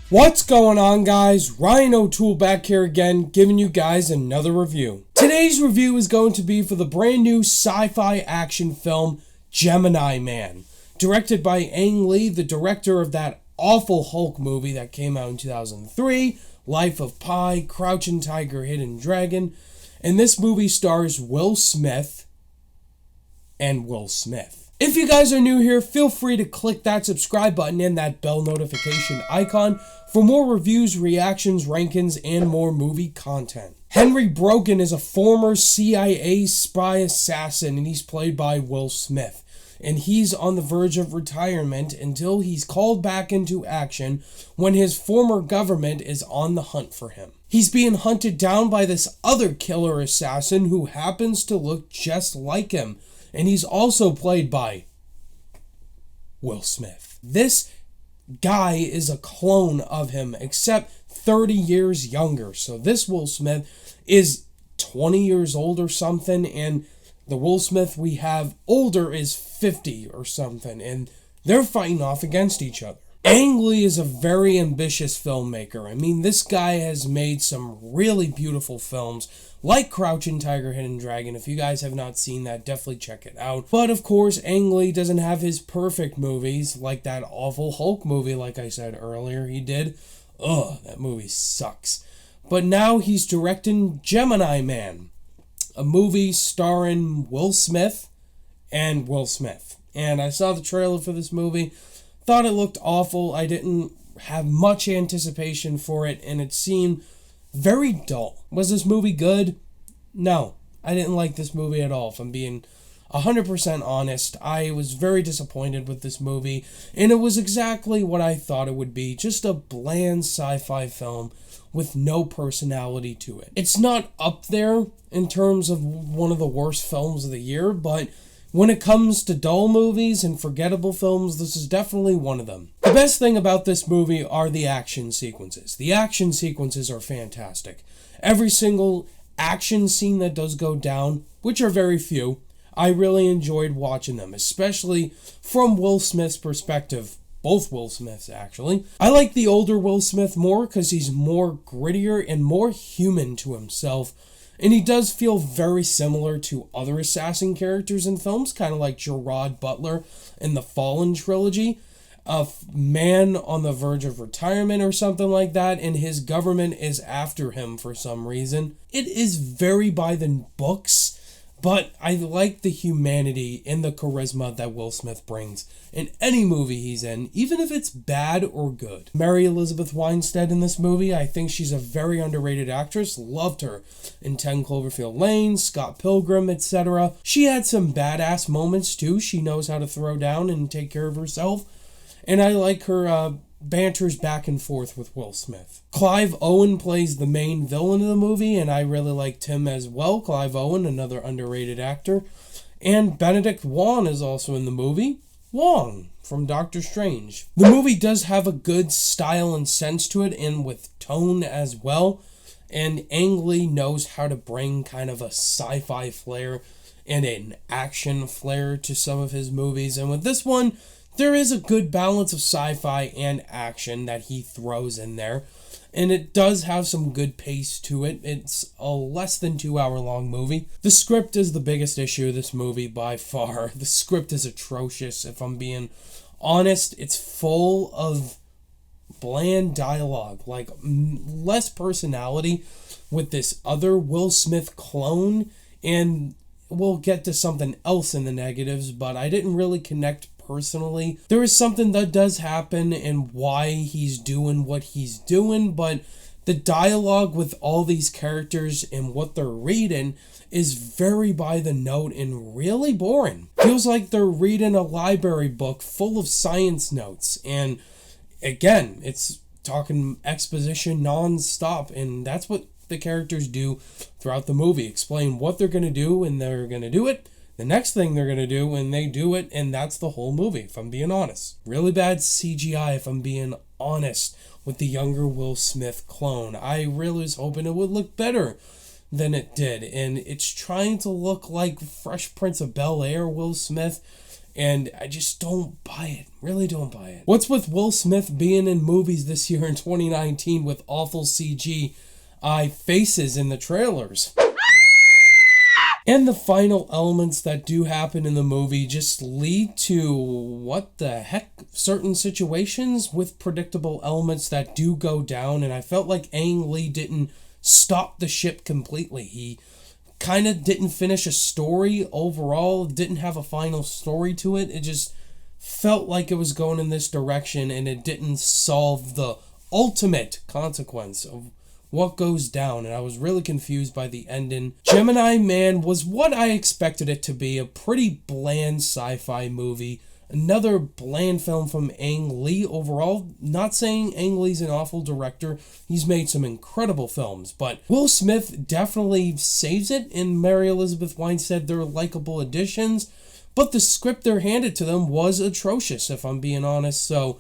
What's going on, guys? Ryan O'Toole back here again, giving you guys another review. Today's review is going to be for the brand new sci-fi action film, Gemini Man. Directed by Ang Lee, the director of that awful Hulk movie that came out in 2003, Life of Pi, Crouching Tiger, Hidden Dragon. And this movie stars Will Smith and Will Smith. If you guys are new here, feel free to click that subscribe button and that bell notification icon for more reviews, reactions, rankings, and more movie content. Henry Brogan is a former CIA spy assassin, and he's played by Will Smith. And he's on the verge of retirement until he's called back into action when his former government is on the hunt for him. He's being hunted down by this other killer assassin who happens to look just like him. And he's also played by Will Smith. This guy is a clone of him, except 30 years younger. So this Will Smith is 20 years old or something, and the Will Smith we have older is 50 or something, and they're fighting off against each other. Ang Lee is a very ambitious filmmaker. I mean, this guy has made some really beautiful films, like Crouching Tiger, Hidden Dragon. If you guys have not seen that, definitely check it out. But of course, Ang Lee doesn't have his perfect movies, like that awful Hulk movie, like I said earlier he did. Ugh, that movie sucks. But now he's directing Gemini Man, a movie starring Will Smith and Will Smith. And I saw the trailer for this movie. Thought it looked awful. I didn't have much anticipation for it, and it seemed very dull. Was this movie good? No, I didn't like this movie at all. If I'm being 100% honest, I was very disappointed with this movie, and it was exactly what I thought it would be. Just a bland sci-fi film with no personality to it. It's not up there in terms of one of the worst films of the year, but when it comes to dull movies and forgettable films, this is definitely one of them. The best thing about this movie are the action sequences. The action sequences are fantastic. Every single action scene that does go down, which are very few, I really enjoyed watching them, especially from Will Smith's perspective. Both Will Smiths, actually. I like the older Will Smith more because he's more grittier and more human to himself. And he does feel very similar to other assassin characters in films, kind of like Gerard Butler in the Fallen trilogy. A man on the verge of retirement or something like that, and his government is after him for some reason. It is very by the books, but I like the humanity and the charisma that Will Smith brings in any movie he's in, even if it's bad or good. Mary Elizabeth Winstead in this movie, I think she's a very underrated actress. Loved her in 10 Cloverfield Lane, Scott Pilgrim, etc. She had some badass moments too. She knows how to throw down and take care of herself. And I like her banters back and forth with Will Smith. Clive Owen plays the main villain of the movie, and I really liked him as well. Clive Owen, another underrated actor. And Benedict Wong is also in the movie. Wong from Doctor Strange. The movie does have a good style and sense to it, and with tone as well. And Ang Lee knows how to bring kind of a sci-fi flair and an action flair to some of his movies. And with this one, there is a good balance of sci-fi and action that he throws in there. And it does have some good pace to it. It's a less than 2 hour long movie. The script is the biggest issue of this movie by far. The script is atrocious, if I'm being honest. It's full of bland dialogue, like less personality with this other Will Smith clone. And we'll get to something else in the negatives, but I didn't really connect personally. There is something that does happen and why he's doing what he's doing, but the dialogue with all these characters and what they're reading is very by the note and really boring. Feels like they're reading a library book full of science notes, and again, it's talking exposition non-stop, and that's what the characters do throughout the movie. Explain what they're going to do, and they're going to do it. The next thing they're going to do, and they do it, and that's the whole movie, if I'm being honest. Really bad CGI, if I'm being honest, with the younger Will Smith clone. I really was hoping it would look better than it did, and it's trying to look like Fresh Prince of Bel-Air Will Smith, And I just don't buy it. Really don't buy it. What's with Will Smith being in movies this year in 2019 with awful CGI faces in the trailers? And the final elements that do happen in the movie just lead to, what the heck, certain situations with predictable elements that do go down. And I felt like Ang Lee didn't stop the ship completely. He kind of didn't finish a story overall, didn't have a final story to it. It just felt like it was going in this direction, and it didn't solve the ultimate consequence of what goes down, and I was really confused by the ending. Gemini Man was what I expected it to be, a pretty bland sci-fi movie. Another bland film from Ang Lee overall. Not saying Ang Lee's an awful director. He's made some incredible films, but Will Smith definitely saves it, and Mary Elizabeth Winstead, they're likable additions, but the script they're handed to them was atrocious, if I'm being honest. So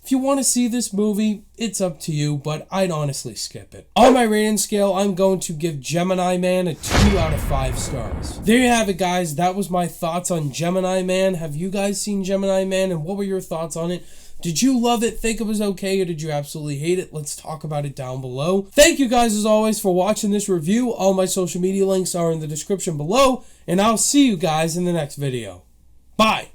if you want to see this movie, it's up to you, but I'd honestly skip it. On my rating scale, I'm going to give Gemini Man a 2 out of 5 stars. There you have it, guys. That was my thoughts on Gemini Man. Have you guys seen Gemini Man, and what were your thoughts on it? Did you love it, think it was okay, or did you absolutely hate it? Let's talk about it down below. Thank you guys, as always, for watching this review. All my social media links are in the description below, and I'll see you guys in the next video. Bye!